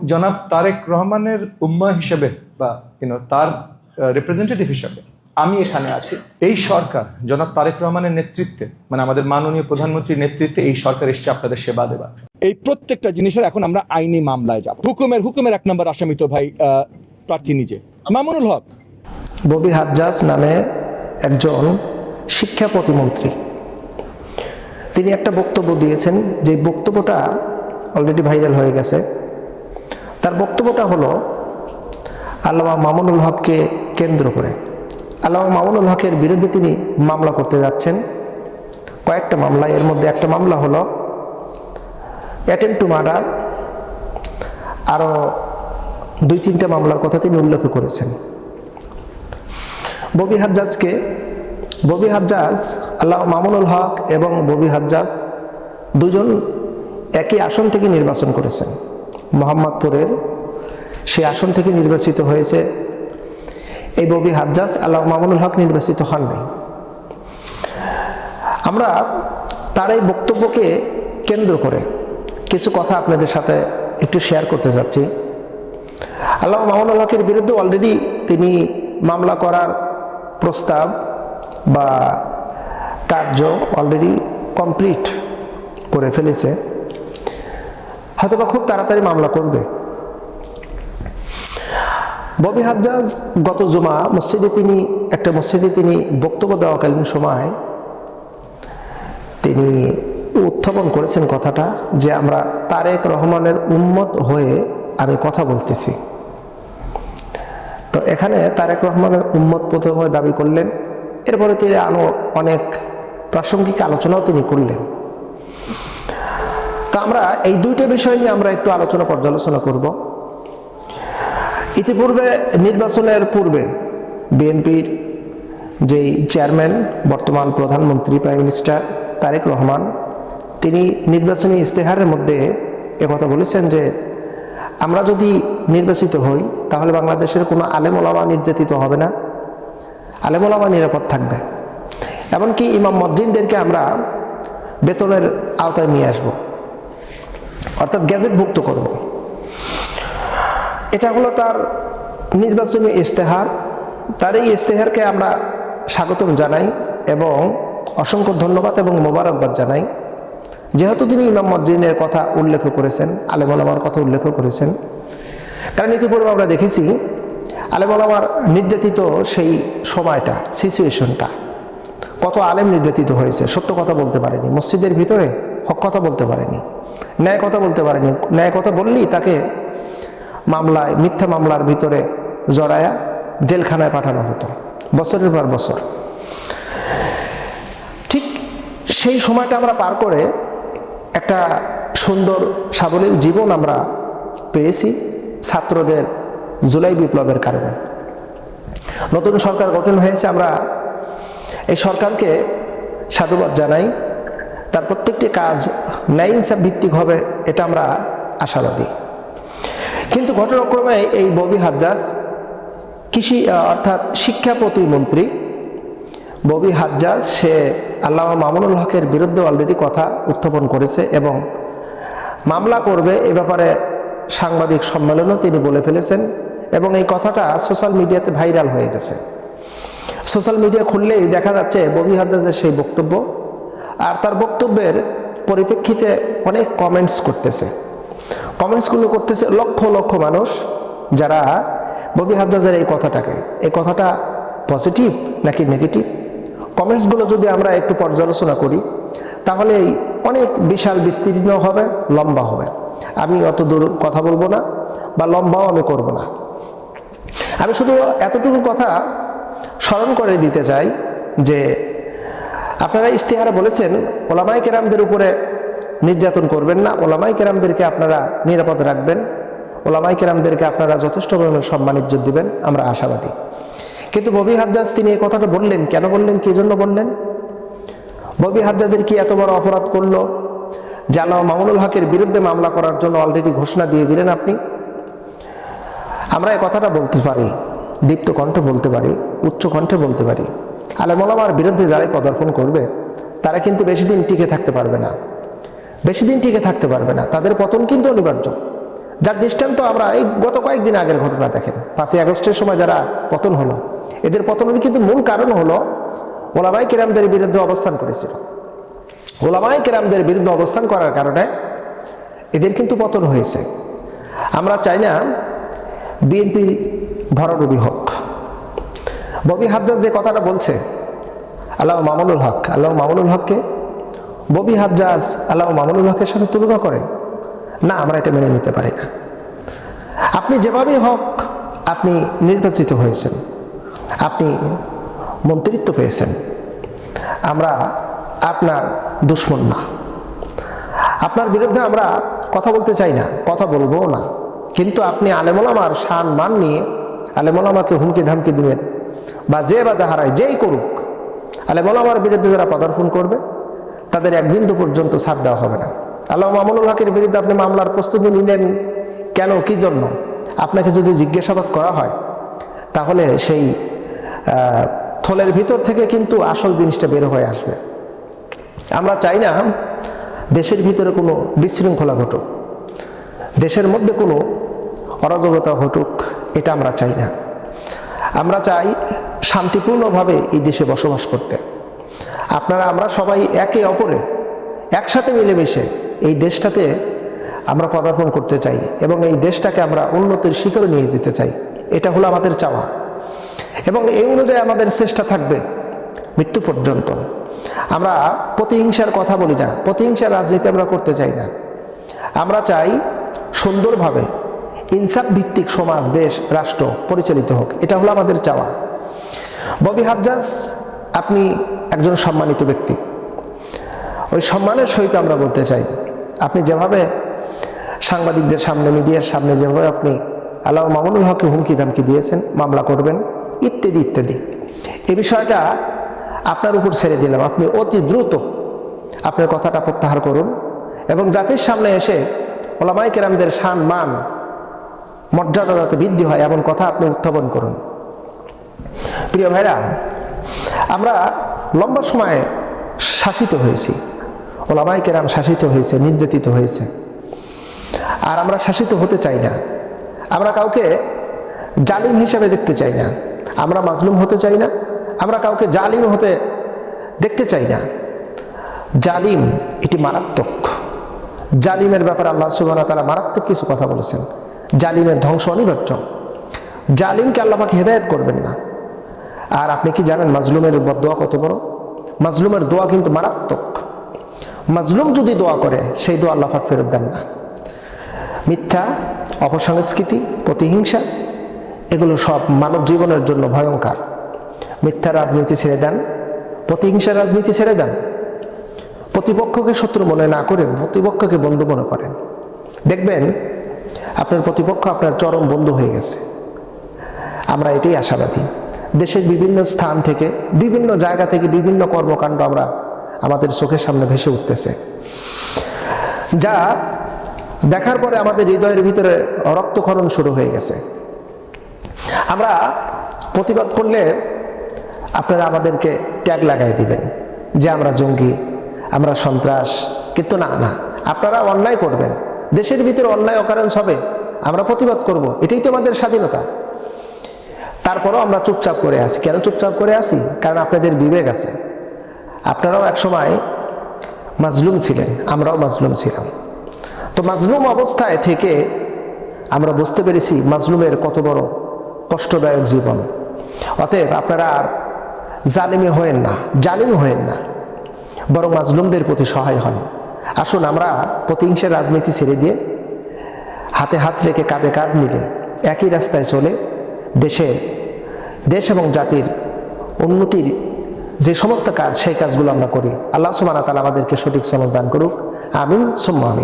জনাব তারেক রহমানের উম্মা হিসেবে বা তার রিপ্রেজেন্টেটিভ হিসেবে আমি এখানে আছি। এই সরকার জনাব তারেক রহমানের নেতৃত্বে, মানে আমাদের মাননীয় প্রধানমন্ত্রীর নেতৃত্বে এই সরকার এসছে আপনাদের সেবা দেবা। এই প্রত্যেকটা জিনিসের এখন আমরা আইনি মামলায় যাব। হুকুমের 1 নম্বর আসামি তো ভাই প্রার্থী নিজে, মামুনুল হক। ববি হাজ্জাজ নামে একজন শিক্ষা প্রতিমন্ত্রী, তিনি একটা বক্তব্য দিয়েছেন, যে বক্তব্যটা অলরেডি ভাইরাল হয়ে গেছে। তার বক্তব্যটা হলো আল্লামা মামুনুল হককে কেন্দ্র করে। আল্লামা মামুনুল হকের বিরুদ্ধে তিনি মামলা করতে যাচ্ছেন, কয়েকটা মামলা। এর মধ্যে একটা মামলা হলো অ্যাটেম্প টু মার্ডার, আরও 2-3টা মামলার কথা তিনি উল্লেখ করেছেন। ববি হাজ্জাজ, আল্লামা মামুনুল হক এবং ববি হাজ্জাজ দুজন একই আসন থেকে নির্বাচন করেছেন। মোহাম্মদপুরের সেই আসন থেকে নির্বাচিত হয়েছে এই ববি হাজ্জাজ, আল্লামা মামুনুল হক নির্বাচিত হন নাই। আমরা তার এই বক্তব্যকে কেন্দ্র করে কিছু কথা আপনাদের সাথে একটু শেয়ার করতে যাচ্ছি। আল্লামা মামুনুল হকের বিরুদ্ধে অলরেডি তিনি মামলা করার প্রস্তাব বা কার্য অলরেডি কমপ্লিট করে ফেলেছে, হয়তোবা খুব তাড়াতাড়ি মামলা করবে। ববি হাজ্জাজ গত জুমা একটা মসজিদে তিনি বক্তব্য দেওয়াকালীন সময় তিনি উত্থাপন করেছেন কথাটা, যে আমরা তারেক রহমানের উম্মত হয়ে আমি কথা বলতেছি। তো এখানে তারেক রহমানের উম্মত প্রথমে দাবি করলেন, এরপরে তিনি আরো অনেক প্রাসঙ্গিক আলোচনাও তিনি করলেন। তা আমরা এই দুইটা বিষয় নিয়ে আমরা একটু পর্যালোচনা করব। ইতিপূর্বে নির্বাচনের পূর্বে বিএনপির যেই চেয়ারম্যান, বর্তমান প্রধানমন্ত্রী প্রাইম মিনিস্টার তারেক রহমান, তিনি নির্বাচনী ইস্তেহারের মধ্যে একথা বলেছেন যে আমরা যদি নির্বাচিত হই তাহলে বাংলাদেশের কোনো আলেম ওলামা নির্যাতিত হবে না, আলেম ওলামা নিরাপদ থাকবে, এমনকি ইমাম মুয়াজ্জিনদেরকে আমরা বেতনের আওতায় নিয়ে আসব, অর্থাৎ গ্যাজেটভুক্ত করব। এটা হলো তার নির্বাচনী ইস্তেহার। তার এই ইস্তেহারকে আমরা স্বাগতম জানাই এবং অসংখ্য ধন্যবাদ এবং মোবারকবাদ জানাই, যেহেতু তিনি ইমাম মুয়াজ্জিনের কথা উল্লেখ করেছেন, আলেম ওলামার কথা উল্লেখ করেছেন। কারণ ইতিপূর্বে আমরা দেখেছি আলেম ওলামার নির্যাতিত সেই সময়টা, সিচুয়েশনটা, কত আলেম নির্যাতিত হয়েছে, সত্য কথা বলতে পারেনি, মসজিদের ভিতরে হক কথা বলতে পারেনি, ন্যায় কথা বলতে পারেনি। ন্যায় কথা বললেই তাকে মামলায়, মিথ্যা মামলার ভিতরে জড়ায়া জেলখানায় পাঠানো হতো বছরের পর বছর। ঠিক সেই সময়টা আমরা পার করে একটা সুন্দর সাবলীল জীবন আমরা পেয়েছি ছাত্রদের জুলাই বিপ্লবের কারণে। নতুন সরকার গঠন হয়েছে, আমরা এই সরকারকে সাধুবাদ জানাই। তার প্রত্যেকটি কাজ ন্যায় ইনসাফ ভিত্তিক হবে, এটা আমরা আশাবাদী। কিন্তু ঘটনাক্রমে এই ববি হাজ্জাজ অর্থাৎ শিক্ষা প্রতিমন্ত্রী ববি হাজ্জাজ, সে আল্লামা মামুনুল হকের বিরুদ্ধে অলরেডি কথা উত্থাপন করেছে এবং মামলা করবে, এ ব্যাপারে সাংবাদিক সম্মেলনও তিনি বলে ফেলেছেন এবং এই কথাটা সোশ্যাল মিডিয়াতে ভাইরাল হয়ে গেছে। সোশ্যাল মিডিয়া খুললেই দেখা যাচ্ছে ববি হাজ্জাজের সেই বক্তব্য, আর তার বক্তব্যের পরিপ্রেক্ষিতে অনেক কমেন্টসগুলো করতেছে লক্ষ লক্ষ মানুষ, যারা ববি হাজ্জাজের এই কথাটা পজিটিভ নাকি নেগেটিভ, কমেন্টসগুলো যদি আমরা একটু পর্যালোচনা করি তাহলে অনেক বিশাল বিস্তীর্ণ হবে, লম্বা হবে। আমি অত দূর কথা বলবো না বা লম্বাও আমি করব না। আমি শুধু এতটুকু কথা স্মরণ করে দিতে চাই যে আপনারা ইশতেহারে বলেছেন ওলামায়ে কেরামদের উপরে নির্যাতন করবেন না, ওলামায়ে কেরামদেরকে আপনারা নিরাপদ রাখবেন, ওলামায়ে কেরামদেরকে আপনারা যথেষ্ট পরিমাণে সম্মান ইজ্জত দিবেন, আমরা আশাবাদী। কিন্তু ববি হাজ্জাজ তিনি এই কথাটা বললেন, কেন বললেন, কি জন্য বললেন? ববি হাজ্জাজের কি এত বড় অপরাধ করলো যে আল্লামা মামুনুল হকের বিরুদ্ধে মামলা করার জন্য অলরেডি ঘোষণা দিয়ে দিলেন আপনি? আমরা এই কথাটা বলতে পারি, দীপ্ত কণ্ঠে বলতে পারি, উচ্চ কণ্ঠে বলতে পারি, আলেম ওলামার বিরুদ্ধে যারাই পদার্পণ করবে তারা কিন্তু বেশি দিন টিকে থাকতে পারবে না, তাদের পতন কিন্তু অনিবার্য। যার দৃষ্টান্ত আমরা এই গত কয়েকদিন আগের ঘটনা দেখেন, 5ই আগস্টের সময় যারা পতন হলো, এদের পতনের কিন্তু মূল কারণ হলো ওলামায়ে কেরামদের বিরুদ্ধে অবস্থান করেছিল। ওলামায়ে কেরামদের বিরুদ্ধে অবস্থান করার কারণে এদের কিন্তু পতন হয়েছে। আমরা চাই না বিএনপি ভরাডুবি হোক। ববি হাজ্জাজ যে কথাটা বলছে, আল্লাহ মামুনুল হক, আল্লাহ মামুনুল হককে ববি হাজ্জাজ আল্লাহ মামুনুল হকের সাথে তুলনা করে, না, আমরা এটা মেনে নিতে পারি না। আপনি যেভাবেই হোক আপনি নির্বাচিত হয়েছেন, আপনি মন্ত্রিত্ব পেয়েছেন, আমরা আপনার দুশমন না, আপনার বিরুদ্ধে আমরা কথা বলতে চাই না, কথা বলবো না, কিন্তু আপনি আলেম ওলামার শান মান নিয়ে আলেম ওলামাকে হুমকি ধামকি দিবেন বা যে বা যাহারাই যেই করুক, আলেম ওলামার বিরুদ্ধে যারা পদার্পণ করবে তাদের এক বিন্দু পর্যন্ত ছাড় দেওয়া হবে না। আল্লাহ মামুনুল হকের বিরুদ্ধে আপনি মামলার প্রস্তুতি নিলেন কেন, কি জন্য? আপনাকে যদি জিজ্ঞাসাবাদ করা হয় তাহলে সেই থলের ভিতর থেকে কিন্তু আসল জিনিসটা বের হয়ে আসবে। আমরা চাই না দেশের ভিতরে কোনো বিশৃঙ্খলা ঘটুক, দেশের মধ্যে কোনো অরাজকতা ঘটুক, এটা আমরা চাই না। আমরা চাই শান্তিপূর্ণভাবে এই দেশে বসবাস করতে। আপনারা আমরা সবাই একে অপরে একসাথে মিলেমিশে এই দেশটাতে আমরা পদার্পণ করতে চাই এবং এই দেশটাকে আমরা উন্নতির শিখরে নিয়ে যেতে চাই, এটা হলো আমাদের চাওয়া। এবং এই অনুযায়ী আমাদের চেষ্টা থাকবে মৃত্যু পর্যন্ত। আমরা প্রতিহিংসার কথা বলি না, প্রতিহিংসার রাজনীতি আমরা করতে চাই না। আমরা চাই সুন্দরভাবে ইনসাফ ভিত্তিক সমাজ, দেশ, রাষ্ট্র পরিচালিত হোক, এটা হলো আমাদের চাওয়া। ববি হাজ্জাজ আপনি একজন সম্মানিত ব্যক্তি, ওই সম্মানের সহিত আমরা বলতে চাই, আপনি যেভাবে সাংবাদিকদের সামনে, মিডিয়ার সামনে যেভাবে আপনি আল্লাহ মামুনুল হককে হুমকি ধামকি দিয়েছেন, মামলা করবেন ইত্যাদি ইত্যাদি, এই বিষয়টা আপনার উপর ছেড়ে দিলাম। আপনি অতি দ্রুত আপনার কথাটা প্রত্যাহার করুন এবং জাতির সামনে এসে ওলামায়ে কেরামদের শান মান মর্যাদা যাতে বৃদ্ধি হয় এমন কথা আপনি উত্থাপন করুন। প্রিয় ভাইরা, আমরা লম্বা সময় শাসিত হয়েছি, ওলামায়ে কেরাম শাসিত হয়েছে, নির্যাতিত হয়েছে, আর আমরা শাসিত হতে চাই না। আমরা কাউকে জালিম হিসাবে দেখতে চাই না, আমরা মাজলুম হতে চাই না, আমরা কাউকে জালিম হতে দেখতে চাই না। জালিম এটি মারাত্মক, জালিমের ব্যাপারে আল্লাহ সুবহানাহু ওয়া তাআলা মারাত্মক কিছু কথা বলেছেন। জালিমের ধ্বংস অনিবার্য, জালিমকে আল্লাহ পাক হেদায়েত করবেন না। আর আপনি কি জানেন মাজলুমের বদদোয়া কত বড়? মাজলুমের দোয়া কিন্তু মারাত্মক। মাজলুম যদি দোয়া করে সেই দোয়া আল্লাহ পাক ফেরত দেন না। মিথ্যা, অপসংস্কৃতি, প্রতিহিংসা, এগুলো সব মানব জীবনের জন্য ভয়ঙ্কর। মিথ্যা রাজনীতি ছেড়ে দেন, প্রতিহিংসার রাজনীতি ছেড়ে দেন, প্রতিপক্ষকে শত্রু মনে না করে প্রতিপক্ষকে বন্ধু মনে করেন। দেখবেন আপনার প্রতিপক্ষ আপনার চরম বন্ধু হয়ে গেছে। আমরা এটাই আশাবাদী। দেশের বিভিন্ন স্থান থেকে, বিভিন্ন জায়গা থেকে বিভিন্ন কর্মকাণ্ড আমরা আমাদের চোখের সামনে ভেসে উঠতেছে, যা দেখার পরে আমাদের হৃদয়ের ভিতরে রক্তক্ষরণ শুরু হয়ে গেছে। আমরা প্রতিবাদ করলে আপনারা আমাদেরকে ট্যাগ লাগাই দিবেন যে আমরা জঙ্গি, আমরা সন্ত্রাস, কিন্তু না না, আপনারা অন্যায় করবেন, দেশের ভিতরে অন্যায় অকারেন্স হবে, আমরা প্রতিবাদ করব, এটাই তো আমাদের স্বাধীনতা। তারপরেও আমরা চুপচাপ করে আছি। কেন চুপচাপ করে আছি? কারণ আপনাদের বিবেক আছে। আপনারাও একসময় মাজলুম ছিলেন, আমরাও মাজলুম ছিলাম। তো মাজলুম অবস্থায় থেকে আমরা বুঝতে পেরেছি মাজলুমের কত বড় কষ্টদায়ক জীবন। অতএব আপনারা আর জালিমি হয়েন না, জালিম হয়েন না, বরং মাজলুমদের প্রতি সহায় হন। আসুন আমরা প্রতিহিংসার রাজনীতি ছেড়ে দিয়ে হাতে হাত রেখে কাঁধে কাঁধ মিলে একই রাস্তায় চলে দেশ এবং জাতির উন্নতির যে সমস্ত কাজ, সেই কাজগুলো আমরা করি। আল্লাহ সুবহানাহু ওয়া তাআলা আমাদেরকে সঠিক সমঝ দান করুক। আমিন সুম্মা আমিন।